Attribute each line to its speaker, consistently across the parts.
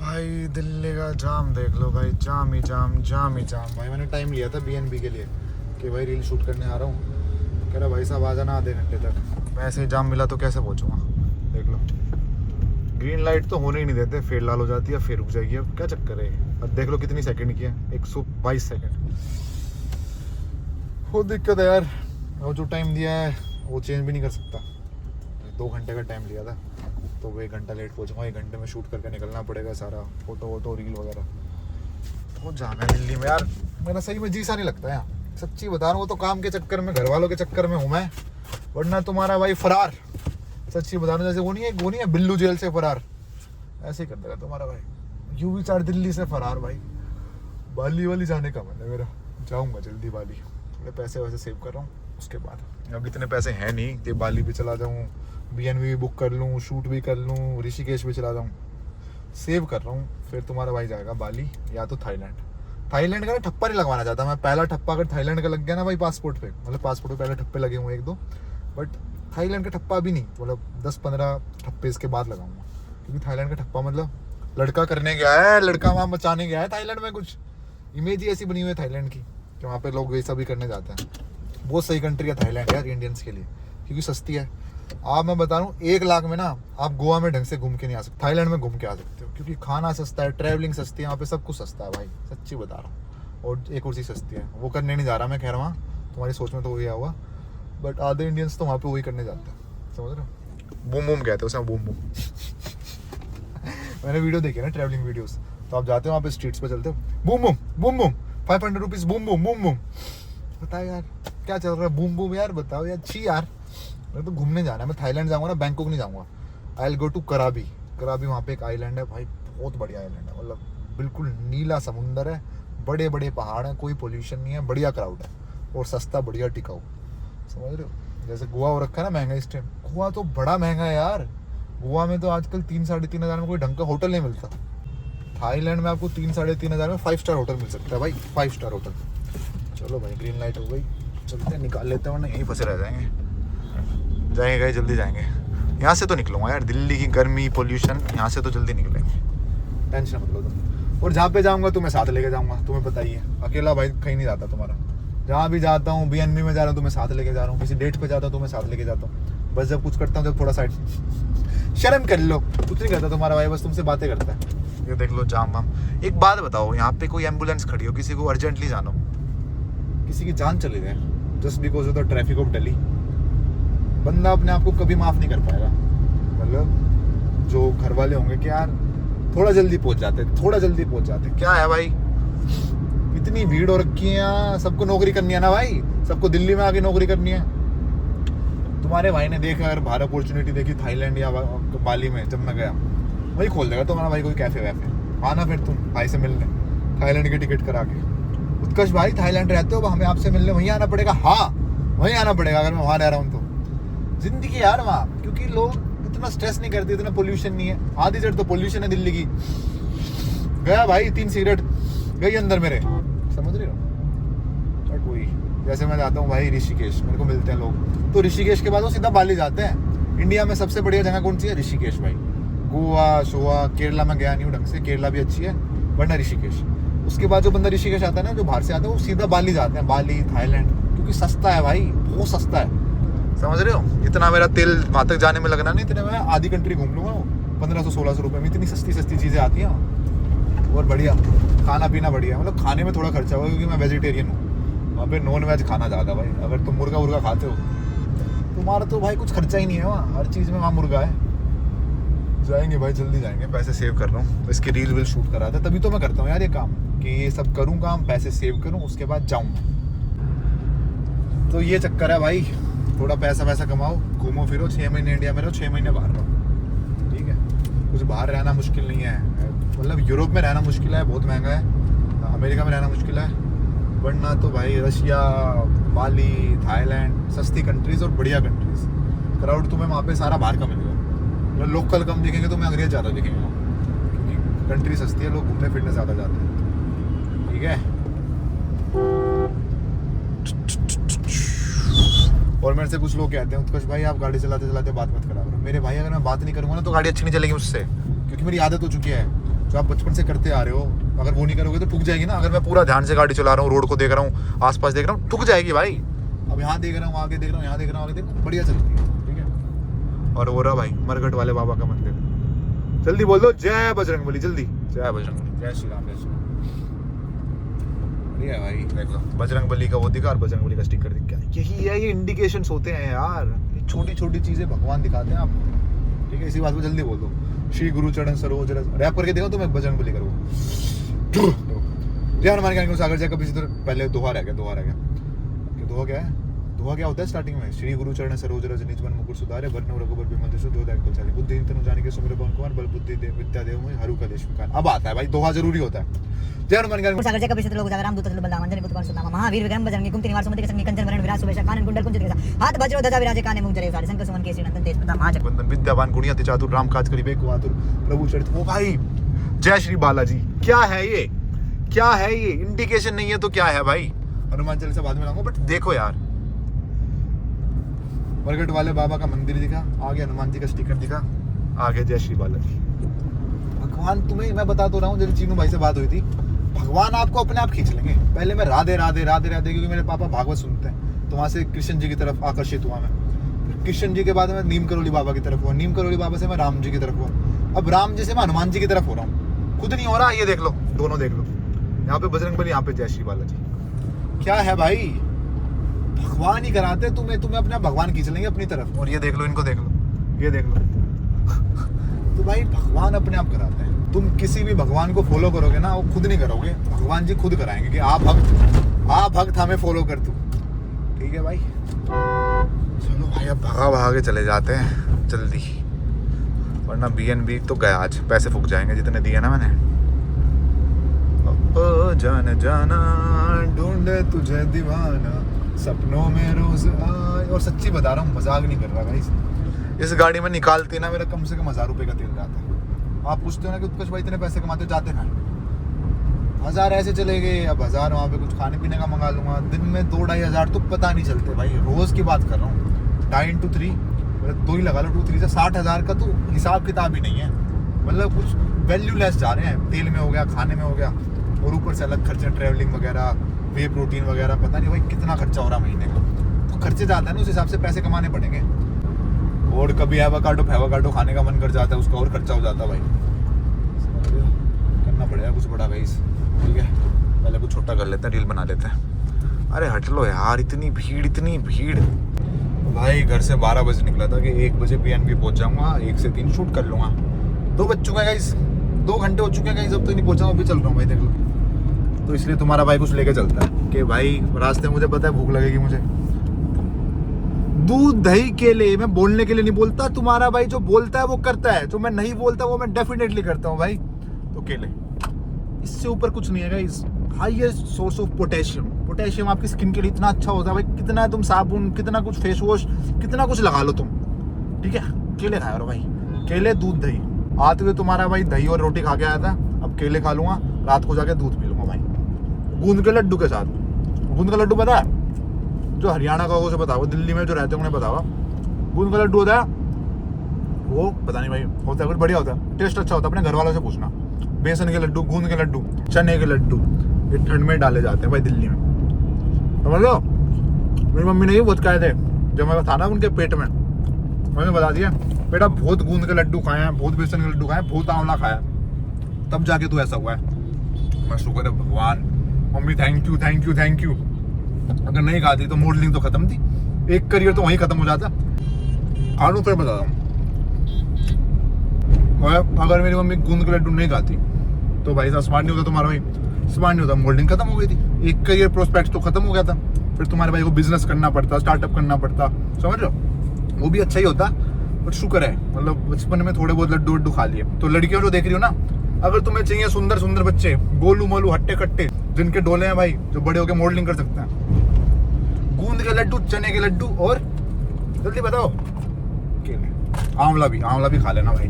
Speaker 1: भाई दिल्ली का जाम देख लो भाई, जाम ही जाम, जाम ही जाम भाई। मैंने टाइम लिया था BNB के लिए कि भाई रील शूट करने आ रहा हूँ। कह रहा भाई साहब आ जाना आधे घंटे तक। मैं ऐसे ही जाम मिला तो कैसे पहुँचूँगा। देख लो ग्रीन लाइट तो होने ही नहीं देते, फिर लाल हो जाती है, फिर रुक जाएगी। अब क्या चक्कर है। अब देख लो कितनी सेकंड की है, 122 सेकंड। बहुत दिक्कत है यार। वो जो टाइम दिया है वो चेंज भी नहीं कर सकता। 2 घंटे का टाइम लिया था तो वो 1 घंटा लेट पहुँचूँगा। 1 घंटे में शूट करके निकलना पड़ेगा सारा फोटो वोटो रील वगैरह। बहुत जाम है दिल्ली में यार। मेरा सही में जी सा नहीं लगता है, सच्ची बता रहा हूँ। तो काम के चक्कर में, घर वालों के चक्कर में हूँ मैं, वरना तुम्हारा भाई फरार। सच्ची बता रहा हूँ, जैसे वो नहीं है बिल्लू जेल से फरार, ऐसे ही कर देगा तुम्हारा भाई। यूवी 4 दिल्ली से फरार भाई। बाली वाली जाने का मन है मेरा, जाऊँगा जल्दी बाली। थोड़े पैसे वैसे सेव कर रहा हूँ, उसके बाद अब इतने पैसे हैं नहीं कि बाली भी चला जाऊँ, BNB भी बुक कर लूँ, शूट भी कर लूँ, ऋषिकेश भी चला जाऊँ। सेव कर रहा हूँ, फिर तुम्हारा भाई जाएगा बाली या तो थाईलैंड। थाईलैंड का ना ठप्पा नहीं लगवाना चाहता मैं। पहला ठप्पा अगर थाईलैंड का लग गया ना भाई पासपोर्ट पे, मतलब पासपोर्ट पे पहले ठप्पे लगे हुए 1-2, बट थाईलैंड का ठप्पा भी नहीं, मतलब 10-15 ठप्पे इसके बाद लगाऊंगा। क्योंकि थाईलैंड का ठप्पा मतलब लड़का करने गया है, लड़का वहाँ मचाने गया है थाईलैंड में। कुछ इमेज ही ऐसी बनी हुई है थाईलैंड की कि वहाँ पे लोग वैसा भी करने जाते हैं। बहुत सही कंट्री है थाईलैंड यार इंडियंस के लिए, क्योंकि सस्ती है। आप मैं बता रहा हूँ 1 लाख में ना आप गोवा में ढंग से घूम के नहीं आ सकते, थाईलैंड में घूम के आ सकते हो। क्योंकि खाना सस्ता है, ट्रैवलिंग सस्ती है, वहाँ पे सब कुछ सस्ता है भाई, सच्ची बता रहा हूँ। और एक और चीज़ सस्ती है, वो करने नहीं जा रहा मैं, खैर वहाँ तुम्हारी सोच में तो वही हुआ, बट आधे इंडियंस तो वहाँ पे वही करने जाते हैं, समझ रहे हो। बूम बूम कहते हैं उसे, बूम बूम। मैंने वीडियो देखी ना ट्रैवलिंग वीडियोस, तो आप जाते हो वहाँ पे स्ट्रीट्स पे चलते हो, boom boom boom boom, 500 rupees boom boom boom boom. बताओ यार क्या चल रहा है, बूम बूम यार, बताओ यार। छी यार, मैं तो घूमने जाना है। मैं थाईलैंड जाऊँगा ना, बैंकॉक नहीं जाऊँगा। आई विल गो टू कराबी। कराबी वहाँ पे एक आइलैंड है भाई, बहुत बढ़िया आइलैंड है। मतलब बिल्कुल नीला समुंदर है, बड़े बड़े पहाड़ हैं, कोई पोल्यूशन नहीं है, बढ़िया क्राउड है और सस्ता, बढ़िया टिकाऊ, समझ रहे हो। जैसे गोवा हो रखा है ना महंगा इस टाइम, गोवा तो बड़ा महंगा है यार। गोवा में तो आजकल 3-3.5 हज़ार में कोई ढंग का होटल नहीं मिलता। थाईलैंड में आपको 3-3.5 हज़ार में 5 स्टार होटल मिल सकता है भाई, 5 स्टार होटल। चलो भाई ग्रीन लाइट हो गई, चलते हैं, निकाल लेते हैं, वरना यहीं फंसे रह जाएंगे। जाएंगे जल्दी जाएंगे, यहाँ से तो निकलूंगा यार। दिल्ली की गर्मी, पोल्यूशन, यहाँ से तो जल्दी निकलेंगे, टेंशन मत लो तुम। और जहाँ पे जाऊँगा तुम्हें साथ लेके जाऊँगा, तुम्हें पता ही है। अकेला भाई कहीं नहीं जाता तुम्हारा। जहाँ भी जाता हूँ, BNB में जा रहा हूँ तो मैं साथ लेके जा रहा हूँ, किसी डेट पे जाता हूँ तो मैं साथ लेके जाता हूँ। बस जब कुछ करता हूँ जब थोड़ा साइड शर्म कर लो, कुछ नहीं करता तुम्हारा भाई, बस तुमसे बातें करता है। ये देख लो जाम वाम। एक बात बताओ, यहाँ पे कोई एम्बुलेंस खड़ी हो, किसी को अर्जेंटली जाना हो, किसी की जान चली जाए, just because of the traffic of Delhi, बंदा अपने आप को कभी माफ़ नहीं कर पाएगा। मतलब जो घर वाले होंगे कि यार थोड़ा जल्दी पहुंच जाते, थोड़ा जल्दी पहुंच जाते, क्या है भाई, इतनी भीड़ हो रखी है यहाँ। सबको नौकरी करनी है ना भाई, सबको दिल्ली में आके नौकरी करनी है। तुम्हारे भाई ने देखा, अगर बाहर अपॉर्चुनिटी देखी थाईलैंड या बाली में, जब मैं गया वही खोल देगा तुम्हारा भाई कोई कैफे वैफे। आना फिर तुम भाई से मिलने, थाईलैंड की टिकट करा के। उत्कर्ष भाई थाईलैंड रहते हो, हमें आपसे मिलने वहीं आना पड़ेगा। हाँ वहीं आना पड़ेगा अगर मैं वहाँ रह रहा हूँ तो। जिंदगी यार वहाँ, क्योंकि लोग इतना स्ट्रेस नहीं करते, इतना पोल्यूशन नहीं है। आधी जड़ तो पोल्यूशन है दिल्ली की। गया भाई 3 सिगरेट गई अंदर मेरे, समझ रहे हो। बट वही, जैसे मैं जाता हूँ भाई ऋषिकेश, मेरे को मिलते हैं लोग, तो ऋषिकेश के बाद वो सीधा बाली जाते हैं। इंडिया में सबसे बढ़िया जगह कौन सी है? ऋषिकेश भाई। गोवा शोवा केरला में गया नहीं हूँ ढंग से, केरला भी अच्छी है, वरना ऋषिकेश। उसके बाद जो बंदा ऋषिकेश आता है ना, जो बाहर से आता है, वो सीधा बाली जाते हैं, बाली थाईलैंड, क्योंकि सस्ता है भाई, बहुत सस्ता है, समझ रहे हो। इतना मेरा तेल वहाँ तक जाने में लगना नहीं, इतने में आधी कंट्री घूम लूँगा। 1500-1600 रुपये में इतनी सस्ती सस्ती चीज़ें आती हैं, और बढ़िया खाना पीना बढ़िया। मतलब खाने में थोड़ा खर्चा होगा क्योंकि मैं वेजिटेरियन हूँ, वहाँ पे नॉन वेज खाना ज़्यादा भाई। अगर तुम मुर्गा वुर्गा खाते हो, तुम्हारा तो भाई कुछ खर्चा ही नहीं है वहाँ, हर चीज़ में वहाँ मुर्गा है। जाएंगे भाई, जल्दी जाएंगे, पैसे सेव कर रहा हूँ। इसकी रील विल शूट करा था, तभी तो मैं करता हूँ यार ये काम, कि ये सब करूँ काम, पैसे सेव करूँ, उसके बाद जाऊँ। तो ये चक्कर है भाई, थोड़ा पैसा वैसा कमाओ, घूमो फिरो। 6 महीने इंडिया में रहो, 6 महीने बाहर रहो, ठीक है। कुछ बाहर रहना मुश्किल नहीं है, मतलब यूरोप में रहना मुश्किल है, बहुत महंगा है। अमेरिका में रहना मुश्किल है, वरना तो भाई रशिया, बाली, थाईलैंड सस्ती कंट्रीज़ और बढ़िया कंट्रीज़। क्राउड तुम्हें वहाँ पे सारा बाहर का मिलेगा, मतलब लोकल कम दिखेंगे, तुम्हें अंग्रेज ज़्यादा दिखेंगे वहाँ, क्योंकि कंट्री सस्ती है, लोग घूमने फिरने ज़्यादा जाते हैं, ठीक है। और मेरे से कुछ लोग कहते हैं, उत्कर्ष भाई आप गाड़ी चलाते चलाते बात मत करा करो। मेरे भाई अगर मैं बात नहीं करूँगा ना तो गाड़ी अच्छी नहीं चलेगी मुझसे, क्योंकि मेरी आदत हो चुकी है। जो आप बचपन से करते आ रहे हो, अगर वो नहीं करोगे तो ठुक जाएगी ना। अगर मैं पूरा ध्यान से गाड़ी चला रहा हूँ, रोड को देख रहा हूँ, आसपास देख रहा हूँ, ठुक जाएगी भाई। अब यहाँ देख रहा हूँ, आगे देख रहा हूँ, यहाँ देख रहा हूँ, आगे देख रहा हूँ, बढ़िया चलती है, ठीक है। और वो रहा भाई मरघट वाले बाबा का मंदिर। जल्दी बोल दो जय बजरंगबली, जल्दी जय बजरंगबली, जय श्री राम, जय श्री राम। बढ़िया भाई, देख लो बजरंगबली का वो दिखा और बजरंगबली का स्टिकर दिख गया। यही है, ये इंडिकेशंस होते हैं यार, ये छोटी छोटी चीजें भगवान दिखाते हैं आपको, ठीक है। इसी बात को जल्दी बोल दो, श्री गुरु चरण सरोज रस। रैप करके देखो तो मैं बजरंगबली करूँ। जय हनुमान ज्ञान गुण सागर जय कपीस तितर। पहले दोहा रह गया, दोहा क्या है? दोहा क्या होता है स्टार्टिंग में? श्री गुरु चरण सरोज रज निज मन मुकुर सुधारे वरन रघुबर बिमल जसु जो दायक बलशाली बुद्धिहीन तनु जानिके सुमिर पवन कुमार बल बुद्धि देव विद्या देव मोहि हरु कलेश विकार। अब आता है भाई, दोहा जरूरी होता है। जय हनुमान ज्ञान गुण
Speaker 2: सागर जय कपीस तितर लोक जागर रामदूत बलराम अंजनी पुत्र सुनामा महावीर विक्रम बजरंगी कुमति निवार सुमति के संगी कंचन वरण विराज सुबेश कानन कुंडल कुंजित केसा हाथ वज्र ध्वजा विराजे काने मुख जरे सारे शंकर सुमन केसरी नंदन तेज प्रताप महाजग
Speaker 1: वंदन विद्यावान गुणी अति चातुर राम काज करिबे को आतुर प्रभु चरित। ओ भाई जय श्री बालाजी, क्या है ये? क्या है ये? इंडिकेशन नहीं है तो क्या है भाई? हनुमान चालीसा बाद में लाऊंगा, बट देखो यार, मरघट वाले बाबा का मंदिर दिखा, आगे हनुमान जी का स्टिकर दिखा, आगे जय श्री बालाजी। भगवान तुम्हें मैं बता तो रहा हूँ, जब चीनू भाई से बात हुई थी, भगवान आपको अपने आप खींच लेंगे। पहले मैं राधे राधे राधे राधे, क्योंकि मेरे पापा भागवत सुनते हैं, तो वहां से कृष्ण जी की तरफ आकर्षित हुआ मैं। कृष्ण जी के बाद मैं नीम करोली बाबा की तरफ हुआ, नीम करोली बाबा से मैं राम जी की तरफ हुआ, अब राम जी से मैं हनुमान जी की तरफ हो रहा हूँ। खुद नहीं हो रहा, ये देख लो, दोनों देख लो, यहाँ पे बजरंगबली, यहाँ पे जय श्री बालाजी। क्या है भाई, भगवान ही कराते तुम्हें अपने आप भगवान खींच लेंगे अपनी तरफ। और ये देख लो, इनको देख लो, ये देख लो। तो भाई भगवान अपने आप कराते हैं। तुम किसी भी भगवान को फॉलो करोगे ना, वो खुद नहीं करोगे, भगवान जी खुद कराएंगे कि आप भक्त हमें फॉलो कर तू, ठीक है भाई। चलो भाई अब भगा के चले जाते हैं जल्दी, वरना BNB तो गया आज, पैसे फूक जाएंगे जितने दिए ना मैंने। जाना जाना ढूंढे तुझे दीवाना सपनों में रोज आए। और सच्ची बता रहा हूँ, मजाक नहीं कर रहा भाई। इस गाड़ी में निकालते ना मेरा कम से कम 1000 रुपये का तेल जाता है। आप पूछते हो ना कि उत्कर्ष भाई इतने पैसे कमाते हो, जाते हैं 1000 ऐसे चले गए, अब 1000 वहाँ पे कुछ खाने पीने का मंगा लूंगा। दिन में 2-2.5 हज़ार तो पता नहीं चलते भाई, रोज की बात कर रहा हूँ। 2 into 3 2 ही लगा लो, 2-3 से 60,000 का तो हिसाब किताब ही नहीं है। मतलब कुछ वैल्यूलेस जा रहे हैं, तेल में हो गया, खाने में हो गया, और ऊपर से अलग खर्चे, ट्रैवलिंग वगैरह, वे प्रोटीन वगैरह, पता नहीं भाई कितना खर्चा हो रहा महीने का। तो खर्चे ज़्यादा है ना, उस हिसाब से पैसे कमाने पड़ेंगे। और कभी एवोकाडो खाने का मन कर जाता है, उसका और खर्चा हो जाता है भाई। करना पड़ेगा कुछ बड़ा गाइस, ठीक है। पहले कुछ छोटा कर लेते हैं, रील बना लेते हैं। अरे हट लो यार, इतनी भीड़ भाई। घर से 12 बजे निकला था कि 1 बजे BNB पहुंच जाऊंगा, 1 से 3 शूट कर लूंगा। 2 बज चुका है गाइस, 2 घंटे हो चुके हैं गाइस, अब तो नहीं पहुंचा, अभी चल रहा हूँ भाई, देख लो। तो इसलिए तुम्हारा भाई कुछ लेके चलता है कि भाई रास्ते में मुझे पता है भूख लगेगी मुझे। दूध दही केले, मैं बोलने के लिए नहीं बोलता, तुम्हारा भाई जो बोलता है वो करता है, जो मैं नहीं बोलता वो मैं डेफिनेटली करता हूँ भाई। तो केले, इससे ऊपर कुछ नहीं है guys. Highest source of potassium आपकी स्किन के लिए इतना अच्छा होता है भाई। कितना तुम साबुन, कितना कुछ फेस वॉश, कितना कुछ लगा लो तुम, ठीक है। केले खाया करो भाई, केले दूध दही। आते हुए तुम्हारा भाई दही और रोटी खा के आया था, अब केले खा लूंगा, रात को जाके दूध पी लूंगा भाई, गूंद के लड्डू के साथ। गूंद का लड्डू पता है, जो हरियाणा का, उसे बताओ, दिल्ली में जो रहते हैं उन्हें बताओ। गूंद का लड्डू होता है, वो पता नहीं भाई, होता है कुछ बढ़िया होता है, टेस्ट अच्छा होता है, अपने घर वालों से पूछना। बेसन के लड्डू, गूंद के लड्डू, चने के लड्डू, ये ठंड में डाले जाते हैं भाई दिल्ली में, समझ लो। मेरी मम्मी ने ये बहुत कहे थे जब मैं था ना उनके पेट में, मैंने बता दिया बेटा बहुत गूंद के लड्डू खाए हैं, बहुत बेसन के लड्डू खाए हैं, बहुत आंवला खाया, तब जाके तो ऐसा हुआ है। मैं शुक्र है भगवान, मम्मी थैंक यू। अगर नहीं खाती तो मॉडलिंग तो खत्म थी, एक करियर तो वहीं खत्म हो जाता। खानू फिर बता रहा हूँ, अगर मेरी मम्मी गूंद के लड्डू नहीं खाती तो भाई साहब स्मार्ट नहीं होता, तुम्हारा भाई स्मार्ट नहीं होता, मॉडलिंग खत्म हो गई थी, एक करियर प्रोस्पेक्ट तो खत्म हो गया था। फिर तुम्हारे भाई को बिजनेस करना पड़ता, स्टार्टअप करना पड़ता, समझ रहे हो, वो भी अच्छा ही होता। बट शुक्र है, मतलब बचपन में थोड़े बहुत लड्डू वड्डू खा लिए। तो लड़कियों जो देख रही हो ना, अगर तुम्हें चाहिए सुंदर सुंदर बच्चे, गोलू मोलू हट्टे कट्टे, जिनके डोले हैं भाई, जो बड़े होके मॉडलिंग कर सकते हैं, गूंद के लड्डू, चने के लड्डू, और जल्दी बताओ केले, आंवला भी खा लेना भाई।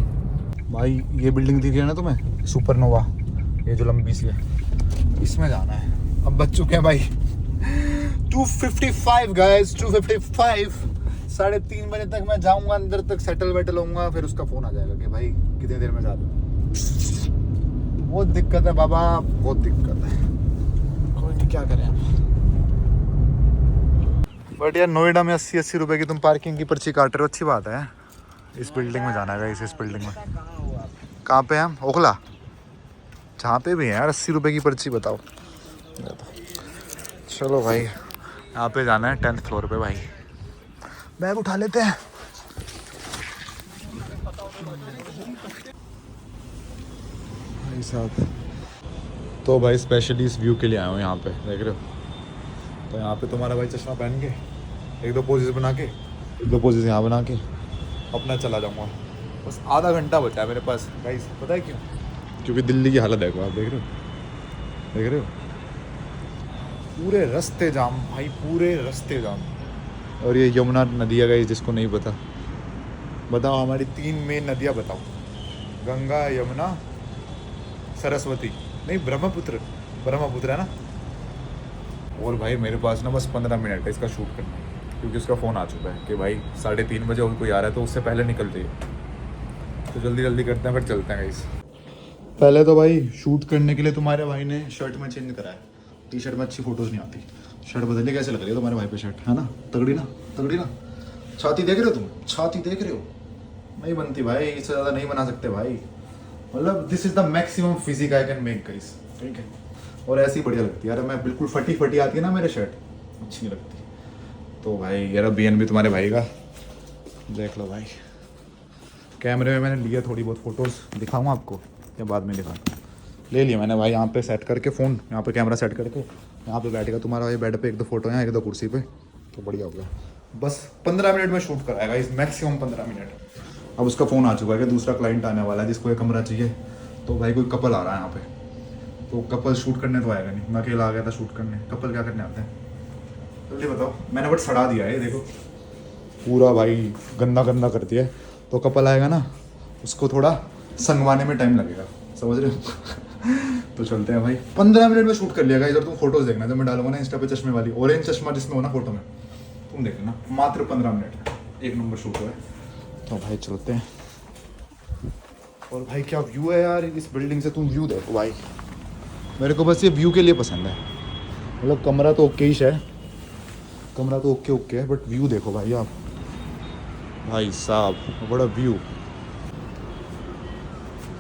Speaker 1: भाई ये बिल्डिंग दिख रही है ना तुम्हें, सुपरनोवा, ये जो लंबी सी है, इसमें जाना है। अब बच चुके हैं भाई 2:55 गाइस, 2:55। 3:30 बजे तक मैं जाऊंगा अंदर तक, सेटल वेटल होऊंगा, फिर उसका फोन आ जाएगा कि भाई कितनी देर में जा रहे हो। बहुत दिक्कत है बाबा, बहुत दिक्कत है। कोई नहीं, क्या करें अब। बट यार नोएडा में 80-80 रुपए की तुम पार्किंग की पर्ची काट रहे हो, अच्छी बात है। इस बिल्डिंग में जाना है इस बिल्डिंग में। कहाँ पे हैं हम? ओखला, जहाँ पे भी है यार 80 रुपए की पर्ची, बताओ। चलो भाई, यहाँ पे जाना है 10th फ्लोर पे भाई। बैग उठा लेते हैं। भाई साहब, तो भाई स्पेशली इस व्यू के लिए आया हूँ यहाँ पे, देख रहे हो। तो यहाँ पे तुम्हारा भाई चश्मा पहन के एक दो पोजेस बना के, एक दो पोजेस यहाँ बना के अपना चला जाऊँगा। बस आधा घंटा बचा है मेरे पास गाइस, पता है क्यों? क्योंकि दिल्ली की हालत देखो आप, देख रहे हो, देख रहे हो, पूरे रास्ते जाम भाई, पूरे रास्ते जाम। और ये यमुना नदी है गाइस, जिसको नहीं पता बताओ। हमारी 3 मेन नदियाँ बताओ, गंगा, यमुना, सरस्वती, नहीं ब्रह्मपुत्र, ब्रह्मपुत्र है ना। और भाई मेरे पास ना बस 15 मिनट है इसका शूट करना, क्योंकि उसका फ़ोन आ चुका है कि भाई 3:30 बजे और कोई आ रहा है, तो उससे पहले निकल जाइए। तो जल्दी जल्दी करते हैं, फिर चलते हैं गाइस। पहले तो भाई शूट करने के लिए तुम्हारे भाई ने शर्ट में चेंज करा है, टी शर्ट में अच्छी फोटोज़ नहीं आती। शर्ट बदलिए, कैसे लग रही है तुम्हारे भाई पे शर्ट, है ना? तगड़ी ना, तगड़ी ना। छाती देख रहे हो तुम, छाती देख रहे हो? नहीं बनती भाई, इससे ज़्यादा नहीं बना सकते भाई। मतलब this is the maximum physique I can make guys, ठीक है। और ऐसी बढ़िया लगती है यार, मैं बिल्कुल फटी फटी आती है ना मेरे शर्ट, अच्छी नहीं लगती। तो भाई यार BNB तुम्हारे भाई का देख लो भाई। कैमरे में मैंने लिया थोड़ी बहुत फ़ोटोज़, दिखाऊँ आपको या बाद में दिखाता हूँ? ले लिया मैंने भाई, यहाँ पे सेट करके फ़ोन, यहाँ पे कैमरा सेट करके यहाँ पे बैठेगा तुम्हारा भाई बेड पे, एक दो फोटो हैं, एक दो कुर्सी पे, तो बढ़िया हो गया। बस 15 मिनट में शूट कराएगा इस, मैक्सिमम 15 मिनट। अब उसका फ़ोन आ चुका है कि दूसरा क्लाइंट आने वाला है जिसको एक कमरा चाहिए। तो भाई कोई कपल आ रहा है यहाँ पे, तो कपल शूट करने तो आएगा नहीं, मैं अकेला आ गया था शूट करने। कपल क्या करने आते हैं जल्दी बताओ? मैंने बट सड़ा दिया है, देखो पूरा भाई गंदा गंदा कर दिया है। तो कपल आएगा ना, उसको थोड़ा संगवाने में टाइम लगेगा, समझ रहे हो? तो चलते हैं भाई, 15 मिनट में शूट कर लिया। इधर तुम फोटोज देखना, जब मैं डालूंगा ना इंस्टा पे चश्मे वाली, ऑरेंज चश्मा जिसमें हो ना फोटो में, तुम देखना मात्र 15 मिनट एक नंबर शूट हुआ है। तो भाई चलते हैं। और भाई क्या व्यू है यार इस बिल्डिंग से, तुम व्यू देखो भाई। मेरे को बस ये व्यू के लिए पसंद है, मतलब कमरा तो ओके ही है, कमरा तो ओके ओके है, बट व्यू देखो भाई आप, भाई साहब बड़ा व्यू,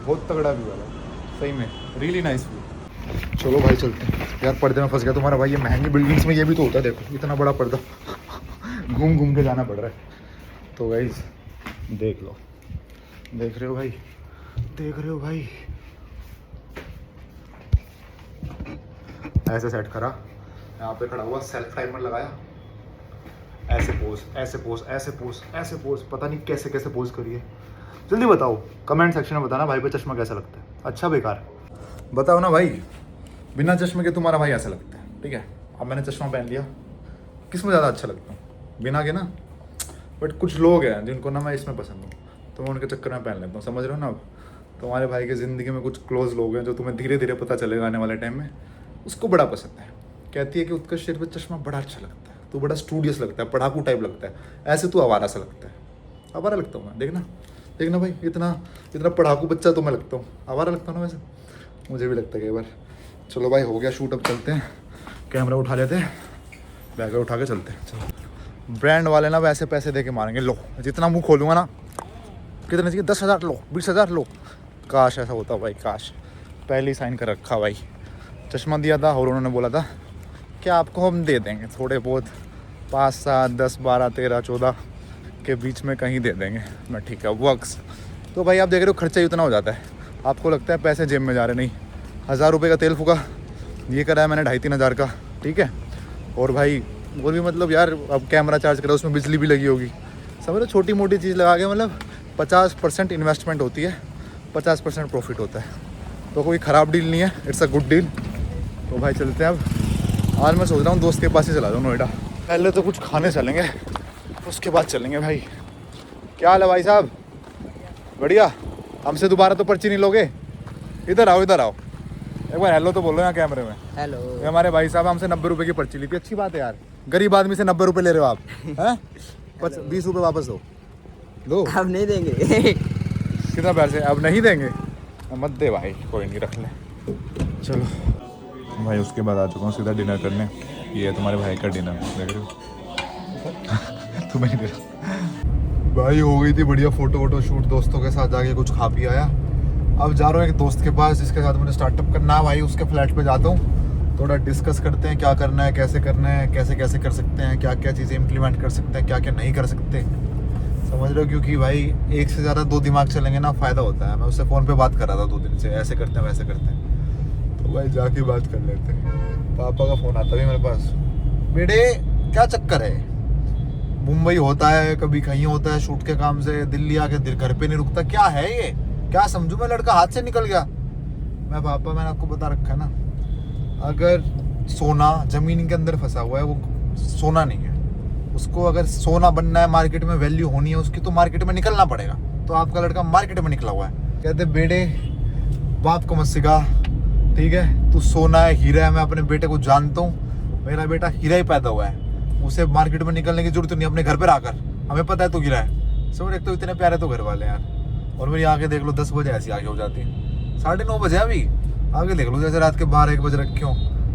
Speaker 1: बहुत तगड़ा व्यू है सही में, रियली नाइस व्यू। चलो भाई चलते हैं यार, पर्दे में फंस गया तुम्हारा भाई। ये महंगी बिल्डिंग्स में ये भी तो होता है, देखो इतना बड़ा पर्दा घूम घूम के जाना पड़ रहा है। तो गाइस देख लो, देख रहे हो भाई, देख रहे हो भाई, ऐसे सेट करा, यहाँ पे खड़ा हुआ, सेल्फ टाइमर लगाया, ऐसे पोज, ऐसे पोज, ऐसे पोज, ऐसे पोज, पता नहीं कैसे कैसे पोज करिए। जल्दी बताओ कमेंट सेक्शन में, बताना भाई पे चश्मा कैसा लगता है, अच्छा बेकार बताओ ना भाई। बिना चश्मे के तुम्हारा भाई ऐसा लगता है, ठीक है। अब मैंने चश्मा पहन लिया, किस में ज़्यादा अच्छा लगता हूँ? बिना के ना, बट कुछ लोग हैं जिनको ना मैं इसमें पसंद हूँ, तो मैं उनके चक्कर में पहन लेता हूँ, समझ रहे हो ना। अब तुम्हारे भाई की ज़िंदगी में कुछ क्लोज लोग हैं जो तुम्हें धीरे धीरे पता चलेगा आने वाले टाइम में, उसको बड़ा पसंद है। कहती है कि उत्कर्ष शेर पे चश्मा बड़ा अच्छा लगता है, तू बड़ा स्टूडियस लगता है, पढ़ाकू टाइप लगता है, ऐसे तू आवारा सा लगता है। आवारा लगता हूँ मैं, देखना देखना भाई, इतना इतना पढ़ाकू बच्चा तो मैं लगता हूँ, आवारा लगता हूँ ना वैसे, मुझे भी लगता है कई बार। चलो भाई हो गया शूट, अब चलते हैं, कैमरा उठा लेते हैं, बैग उठा के चलते हैं। चलो, ब्रांड वाले ना वैसे पैसे दे के मारेंगे, लो जितना मुँह खोलूँगा ना, कितने चाहिए, 10,000 लो, 20,000 लो। काश ऐसा होता भाई, काश पहले ही साइन कर रखा भाई। चश्मा दिया था और उन्होंने बोला था कि आपको हम दे देंगे थोड़े बहुत, 5, 7, 10, 12, 13, 14 के बीच में कहीं दे देंगे। मैं ठीक है वर्क्स। तो भाई आप देख रहे हो खर्चा ही उतना हो जाता है, आपको लगता है पैसे जेब में जा रहे, नहीं। 1000 रुपये का तेल फूका, ये कराया मैंने 2,500-3 हज़ार का, ठीक है। और भाई वो भी मतलब यार, अब कैमरा चार्ज करा, उसमें बिजली भी लगी होगी, समझ लो छोटी मोटी चीज़ लगा के, मतलब 50% इन्वेस्टमेंट होती है, 50% प्रॉफिट होता है। तो कोई ख़राब डील नहीं है, इट्स अ गुड डील। तो भाई चलते हैं अब। आज मैं सोच रहा हूँ दोस्त के पास ही चला जाऊँ नोएडा, पहले तो कुछ खाने चलेंगे, उसके बाद चलेंगे भाई। क्या हाल है भाई साहब? बढ़िया। हमसे दोबारा तो पर्ची नहीं लोगे? इधर आओ, इधर आओ, एक बार हेलो तो बोलो यहाँ कैमरे में।
Speaker 2: हेलो।
Speaker 1: ये हमारे भाई साहब हमसे 90 रुपये की पर्ची ली थी, अच्छी बात है यार, गरीब आदमी से 90 रुपये ले रहे हो आप, हैं? 20 रुपये वापस दो, लो।
Speaker 2: अब नहीं देंगे
Speaker 1: कितना पैसे? अब नहीं देंगे, मत दे भाई, कोई नहीं, रख ले। चलो भाई, उसके बाद आ चुका हूँ सीधा डिनर करने। ये है तुम्हारे भाई का डिनर, देख रहे हो? तुम्हें नहीं दे भाई। हो गई थी बढ़िया फोटो शूट, दोस्तों के साथ जाके कुछ खा पी आया। अब जा रहा हूँ एक दोस्त के पास जिसके साथ मुझे स्टार्टअप करना है भाई। उसके फ्लैट पे जाता हूँ, थोड़ा डिस्कस करते हैं क्या करना है, कैसे करना है, कैसे कैसे कर सकते हैं, क्या क्या चीज़ें इम्प्लीमेंट कर सकते हैं, क्या क्या नहीं कर सकते, समझ रहे हो? क्योंकि भाई एक से ज़्यादा दो दिमाग चलेंगे ना, फ़ायदा होता है। मैं उससे फ़ोन पे बात कर रहा था 2 दिन से, ऐसे करते हैं वैसे करते हैं, तो भाई जाके बात कर लेते हैं। पापा का फ़ोन आता भी मेरे पास, बेटे क्या चक्कर है, मुंबई होता है कभी कहीं होता है शूट के काम से, दिल्ली आके घर पे नहीं रुकता, क्या है ये, क्या समझूं मैं, लड़का हाथ से निकल गया। मैं पापा, मैंने आपको बता रखा है ना, अगर सोना जमीन के अंदर फंसा हुआ है वो सोना नहीं है। उसको अगर सोना बनना है, मार्केट में वैल्यू होनी है उसकी, तो मार्केट में निकलना पड़ेगा। तो आपका लड़का मार्केट में निकला हुआ है। कहते बेटे बाप को मत सिखा, ठीक है, तू सोना है, हीरा है। मैं अपने बेटे को जानता हूँ, मेरा बेटा हीरा ही पैदा हुआ है, उसे मार्केट में निकलने की जरूरत नहीं, अपने घर पे आकर हमें पता है तू हीरा है। समझ, एक तो इतने प्यारे तो घर वाले यार, और मेरी आगे देख लो 10 बजे ऐसी आगे हो जाती है, 9:30 बजे अभी आगे देख लो जैसे रात के 12-1 बजे रखे हो।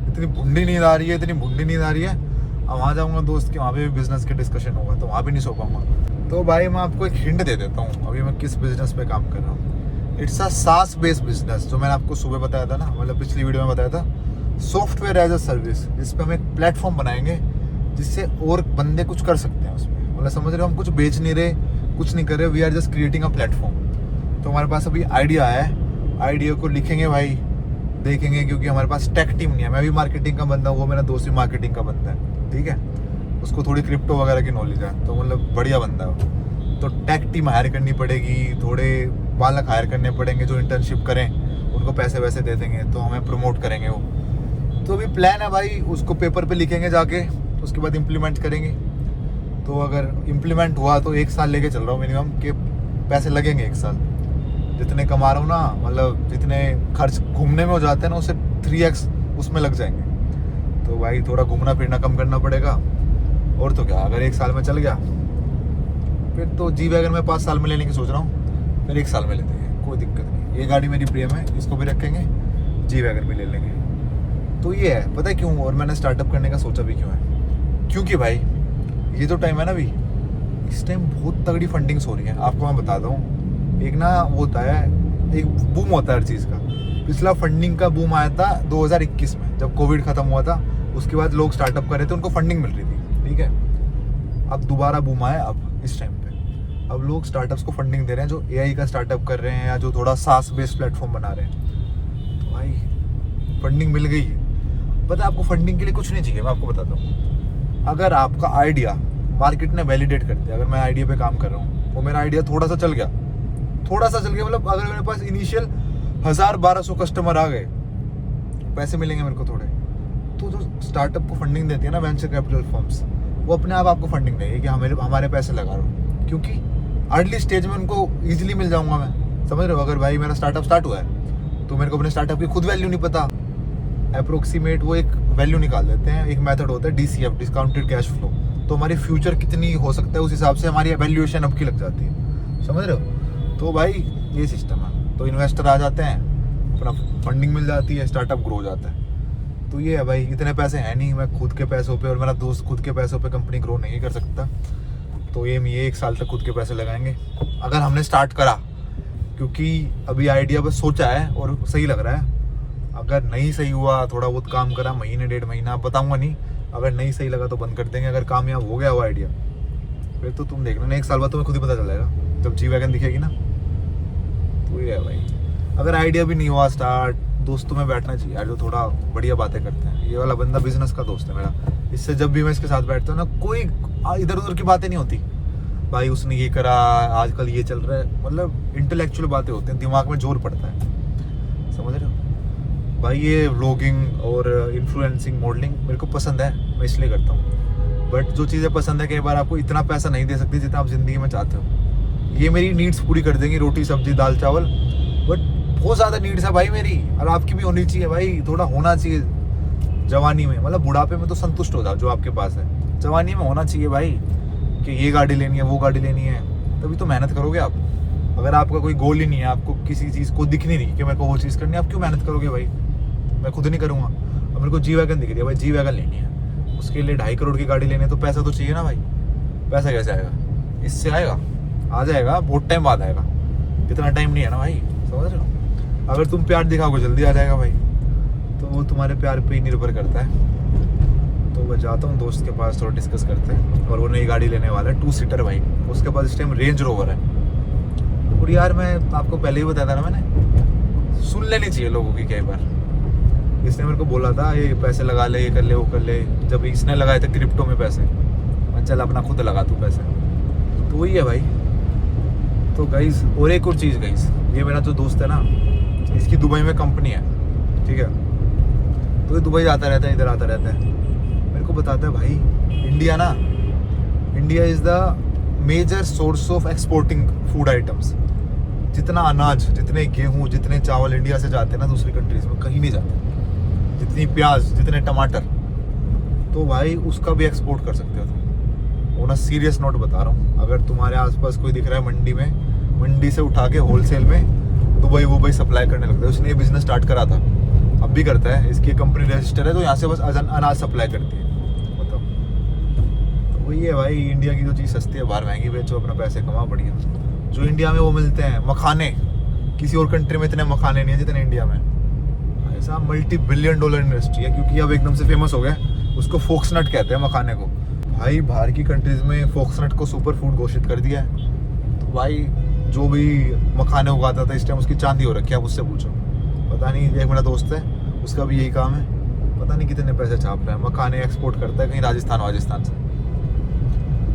Speaker 1: इतनी भुंडी नींद आ रही है, इतनी भुंडी नींद आ रही है। अब वहाँ जाऊँगा दोस्त के, वहाँ पे भी बिजनेस के डिस्कशन होगा, तो वहाँ भी नहीं सो पाऊँगा। तो भाई मैं आपको एक हिंट दे देता हूँ, अभी मैं किस बिजनेस पे काम कर रहा हूँ। इट्स अ सास बेस्ड बिजनेस, जो मैंने आपको सुबह बताया था ना, मतलब पिछली वीडियो में बताया था, सॉफ्टवेयर एज अ सर्विस, जिस पे हम एक प्लेटफॉर्म बनाएंगे जिससे और बंदे कुछ कर सकते हैं उसमें। मतलब समझ रहे हो, हम कुछ बेच नहीं रहे, कुछ नहीं कर रहे, we are just creating a platform. तो हमारे पास अभी आइडिया है, आइडिया को लिखेंगे भाई, देखेंगे, क्योंकि हमारे पास टेक टीम नहीं है। मैं भी मार्केटिंग का बंदा हूँ, वो मेरा दोस्त भी मार्केटिंग का बंदा है, ठीक है, उसको थोड़ी क्रिप्टो वगैरह की नॉलेज है, तो मतलब बढ़िया बंदा है। तो टेक टीम हायर करनी पड़ेगी, थोड़े बालक हायर करने पड़ेंगे जो इंटर्नशिप करें, उनको पैसे वैसे दे देंगे, तो हमें प्रमोट करेंगे वो। तो अभी प्लान है भाई, उसको पेपर पे लिखेंगे जाके, उसके बाद इम्प्लीमेंट करेंगे। तो अगर इम्प्लीमेंट हुआ तो 1 साल लेके चल रहा हूँ मिनिमम, के पैसे लगेंगे 1 साल। जितने कमा रहा हूँ ना, मतलब जितने खर्च घूमने में हो जाते हैं ना, उससे 3x उसमें लग जाएंगे। तो भाई थोड़ा घूमना फिरना कम करना पड़ेगा, और तो क्या। अगर 1 साल में चल गया फिर तो जी वैगन में 5 साल में लेने की सोच रहा हूँ, फिर 1 साल में लेते हैं, कोई दिक्कत नहीं। ये गाड़ी मेरी प्रियम है, इसको भी रखेंगे, जी वैगन भी ले लेंगे। तो ये है, पता है क्यों, और मैंने स्टार्टअप करने का सोचा भी क्यों है, क्योंकि भाई ये जो टाइम है ना, अभी इस टाइम बहुत तगड़ी फंडिंग्स हो रही है। आपको मैं बताता हूँ, एक ना वो होता है, एक बूम होता है हर चीज़ का। पिछला फंडिंग का बूम आया था 2021 में, जब कोविड खत्म हुआ था, उसके बाद लोग स्टार्टअप कर रहे थे, उनको फंडिंग मिल रही थी, ठीक है। अब दोबारा बूम आया अब इस टाइम पे, अब लोग स्टार्टअप्स को फंडिंग दे रहे हैं, जो AI का स्टार्टअप कर रहे हैं या जो थोड़ा सास बेस्ड प्लेटफॉर्म बना रहे हैं। तो भाई फंडिंग मिल गई है। पता है आपको फंडिंग के लिए कुछ नहीं चाहिए, मैं आपको बताता हूँ। अगर आपका आइडिया मार्केट ने वैलिडेट कर दिया, अगर मैं आइडिया पे काम कर रहा हूँ, वो मेरा आइडिया थोड़ा सा चल गया, मतलब अगर मेरे पास इनिशियल 1000-1200 कस्टमर आ गए, पैसे मिलेंगे मेरे को थोड़े। तो जो स्टार्टअप को फंडिंग देती है ना, वेंचर कैपिटल फर्म्स, वो अपने आप आपको फंडिंग देगी कि हमारे पैसे लगा रहा हूँ, क्योंकि अर्ली स्टेज में उनको ईजिली मिल जाऊंगा मैं। समझ रहे हो, अगर भाई मेरा स्टार्टअप स्टार्ट हुआ है तो मेरे को अपने स्टार्टअप की खुद वैल्यू नहीं पता, अप्रोक्सीमेट वो एक वैल्यू निकाल देते हैं। एक मेथड होता है DCF, डिस्काउंटेड कैश फ्लो। तो हमारी फ्यूचर कितनी हो सकता है, उस हिसाब से हमारी वैल्यूएशन अब की लग जाती है, समझ रहे हो। तो भाई ये सिस्टम है, तो इन्वेस्टर आ जाते हैं, अपना फंडिंग मिल जाती है, स्टार्टअप ग्रो हो जाता है। तो ये है भाई, इतने पैसे हैं नहीं, मैं खुद के पैसों पे और मेरा दोस्त खुद के पैसों पे कंपनी ग्रो नहीं कर सकता। तो ये 1 साल तक खुद के पैसे लगाएंगे अगर हमने स्टार्ट करा, क्योंकि अभी आइडिया बस सोचा है और सही लग रहा है। अगर नहीं सही हुआ, थोड़ा बहुत काम करा, महीने 1.5 महीना, बताऊंगा नहीं, अगर नहीं सही लगा तो बंद कर देंगे। अगर कामयाब हो गया वो आइडिया, फिर तो तुम देखना 1 साल बाद तुम्हें खुद ही पता चल जाएगा, जब जी वैगन दिखेगी ना। तो ये है भाई, अगर आइडिया भी नहीं हुआ स्टार्ट, दोस्तों में बैठना चाहिए यार, जो थोड़ा बढ़िया बातें करते हैं। ये वाला बंदा बिजनेस का दोस्त है मेरा, इससे जब भी मैं इसके साथ बैठता हूँ ना, कोई इधर उधर की बातें नहीं होती। भाई उसने ये करा, आजकल ये चल रहा है, मतलब इंटेलेक्चुअल बातें होती हैं, दिमाग में जोर पड़ता है, समझ रहे हो भाई। ये व्लॉगिंग और इन्फ्लुएंसिंग मॉडलिंग मेरे को पसंद है, मैं इसलिए करता हूँ। बट जो चीज़ें पसंद है, कई बार आपको इतना पैसा नहीं दे सकती जितना आप ज़िंदगी में चाहते हो। ये मेरी नीड्स पूरी कर देंगी, रोटी सब्जी दाल चावल, बट बहुत ज़्यादा नीड्स है भाई मेरी, और आपकी भी होनी चाहिए भाई। थोड़ा होना चाहिए जवानी में, मतलब बुढ़ापे में तो संतुष्ट हो जाओ जो आपके पास है, जवानी में होना चाहिए भाई, कि ये गाड़ी लेनी है, वो गाड़ी लेनी है, तभी तो मेहनत करोगे आप। अगर आपका कोई गोल ही नहीं है, आपको किसी चीज़ को दिख नहीं रही कि मेरे को वो चीज़ करनी है, आप क्यों मेहनत करोगे भाई? मैं खुद नहीं करूँगा। अब मेरे को जी वैगन दिख रही है भाई, जी वैगन लेनी है, उसके लिए 2.5 करोड़ की गाड़ी लेनी है तो पैसा तो चाहिए ना भाई। पैसा कैसे आएगा? इससे आएगा, आ जाएगा, बहुत टाइम बाद आएगा, इतना टाइम नहीं है ना भाई, समझ रहे हो? अगर तुम प्यार दिखाओगे जल्दी आ जाएगा भाई, तो वो तुम्हारे प्यार पे ही निर्भर करता है। तो मैं जाता हूँ दोस्त के पास, थोड़ा डिस्कस करते हैं, और वो नई गाड़ी लेने वाला है 2 सीटर भाई, उसके पास इस टाइम रेंज रोवर है। और यार मैं आपको पहले ही बताया था ना, मैंने सुन लेनी चाहिए लोगों की कई बार। इसने मेरे को बोला था ये पैसे लगा ले, ये कर ले, वो कर ले, जब इसने लगाए थे क्रिप्टो में पैसे, मैं चल अपना खुद लगा दूँ पैसे, तो वही है भाई। तो गाइस, और एक और चीज़ गाइस, ये मेरा जो दोस्त है ना, इसकी दुबई में कंपनी है, ठीक है, तो ये दुबई आता रहता है, इधर आता रहता है, मेरे को बताता है भाई India is the major source of exporting food items. जितना अनाज, जितने गेहूँ, जितने चावल इंडिया से जाते हैं ना दूसरी कंट्रीज में, कहीं नहीं जाते, जितनी प्याज, जितने टमाटर, तो भाई उसका भी एक्सपोर्ट कर सकते हो तुम। और ना सीरियस नोट बता रहा हूँ, अगर तुम्हारे आसपास कोई दिख रहा है मंडी में, मंडी से उठा के होलसेल में दुबई सप्लाई करने लगता है। उसने ये बिजनेस स्टार्ट करा था, अब भी करता है, इसकी कंपनी रजिस्टर है, तो यहाँ से बस अनाज सप्लाई करती है, मतलब। तो वही है भाई, इंडिया की जो चीज़ सस्ती है बाहर महंगी बेचो, अपना पैसे कमा बढ़िया। जो इंडिया में वो मिलते हैं मखाने, किसी और कंट्री में इतने मखाने नहीं है जितने इंडिया में। ऐसा $multi-billion इंडस्ट्री है, क्योंकि अब एकदम से फेमस हो गया, उसको फोक्सनट कहते हैं मखाने को। भाई बाहर की कंट्रीज में फोक्सनट को सुपर फूड घोषित कर दिया है। तो भाई जो भी मखाने उगाता था इस टाइम उसकी चांदी हो रखी है, आप उससे पूछो, पता नहीं। एक मेरा दोस्त है, उसका भी यही काम है, पता नहीं कितने पैसे छाप रहा है, मखाने एक्सपोर्ट करता है कहीं राजस्थान से।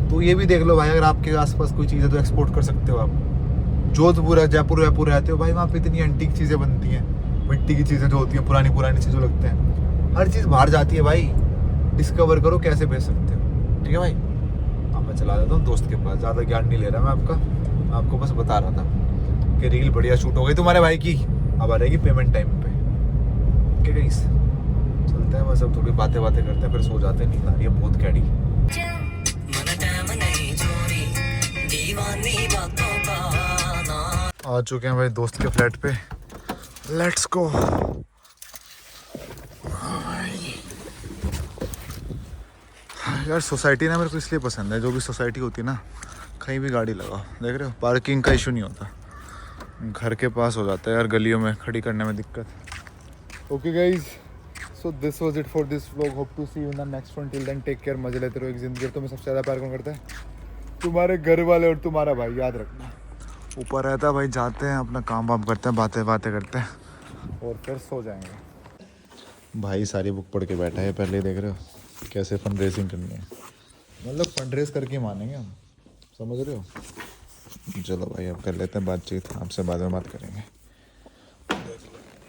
Speaker 1: तो ये भी देख लो भाई, अगर आपके आसपास कोई चीज़ है तो एक्सपोर्ट कर सकते हो आप। जोधपुर है, जयपुर रहते हो भाई, वहाँ पे इतनी एंटीक चीज़ें बनती हैं, मिट्टी की चीज़ें जो होती हैं, पुरानी चीज़ें लगते हैं, हर चीज़ बाहर जाती है भाई। डिस्कवर करो कैसे बेच सकते हो, ठीक है भाई। हाँ, मैं चला जाता हूँ दोस्त के पास, ज़्यादा ज्ञान नहीं ले रहा मैं आपका, मैं आपको बस बता रहा था कि रील बढ़िया शूट हो गई तुम्हारे भाई की, अब आ रहेगी पेमेंट टाइम पे। ठीक है गाइस, चलते हैं, बस अब थोड़ी बातें करते हैं, फिर सो जाते हैं, नींद आ रही है बहुत कैडी। आ चुके हैं भाई दोस्त के फ्लैट पे, लेट्स गो। यार सोसाइटी ना मेरे को इसलिए पसंद है, जो भी सोसाइटी होती है ना, कहीं भी गाड़ी लगाओ, देख रहे हो, पार्किंग का इशू नहीं होता, घर के पास हो जाता है यार, गलियों में खड़ी करने में दिक्कत। Okay guys, so this was it for this vlog, hope to see you in the next one, till then take care, मजे लेते रहो एक जिंदगी। तो मैं सबसे ज़्यादा प्यार कौन करता है? तुम्हारे घर वाले और तुम्हारा भाई, याद रखना। ऊपर रहता है भाई, जाते हैं अपना काम वाम करते हैं, बातें करते हैं और फिर सो जाएंगे। भाई सारी बुक पढ़ के बैठा है पहले ही, देख रहे हो कैसे फंड रेजिंग करनी है, मतलब फंड रेज करके मानेंगे हम, समझ रहे हो। चलो भाई अब कर लेते हैं बातचीत, आपसे बाद में बात करेंगे।